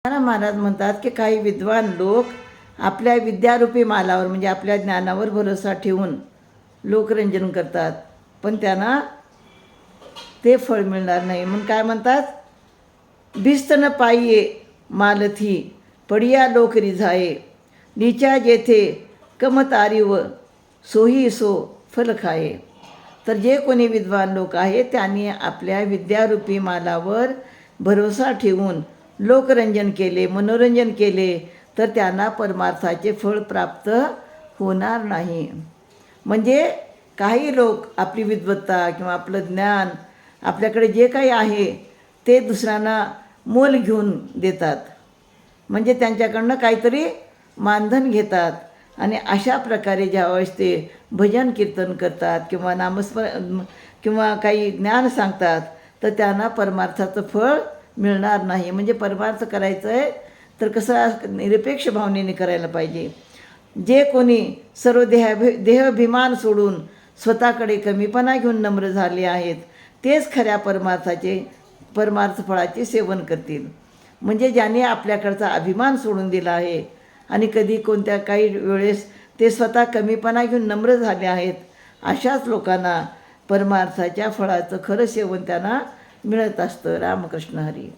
महाराज म्हणतात की काही विद्वान लोक आपल्या विद्यारूपी मालावर म्हणजे आपल्या ज्ञानावर भरोसा ठेवून लोकरंजन करतात, पण त्यांना ते फळ मिळणार नाही. म्हणून काय म्हणतात, भिस्त न पायिये मालथी पडिया लोक रिझाये, नीचा जेथे कमतारीव सोही सो फल खाये. तर जे कोणी विद्वान लोक आहेत त्यांनी आपल्या विद्यारूपी मालावर भरोसा ठेवून लोकरंजन केले, मनोरंजन केले, तर त्यांना परमार्थाचे फळ प्राप्त होणार नाही. म्हणजे काही लोक आपली विद्वत्ता किंवा आपलं ज्ञान, आपल्याकडे जे काही आहे ते दुसऱ्यांना मोल घेऊन देतात, म्हणजे त्यांच्याकडनं काहीतरी मानधन घेतात. आणि अशा प्रकारे ज्यावेळेस ते भजन कीर्तन करतात किंवा किंवा काही ज्ञान सांगतात, तर त्यांना परमार्थाचं फळ मिळणार नाही. म्हणजे परमार्थ करायचं आहे तर कसं निरपेक्ष भावनेने करायला पाहिजे. जे कोणी सर्व देहाभिमान सोडून स्वतःकडे कमीपणा घेऊन नम्र झाले आहेत, तेच खऱ्या परमार्थ फळाचे सेवन करतील. म्हणजे ज्याने आपल्याकडचा अभिमान सोडून दिला आहे आणि कधी कोणत्या काही वेळेस ते स्वतः कमीपणा घेऊन नम्र झाले आहेत, अशाच लोकांना परमार्थाच्या फळाचं खरं सेवन त्यांना मिळत असतं. रामकृष्ण हरी.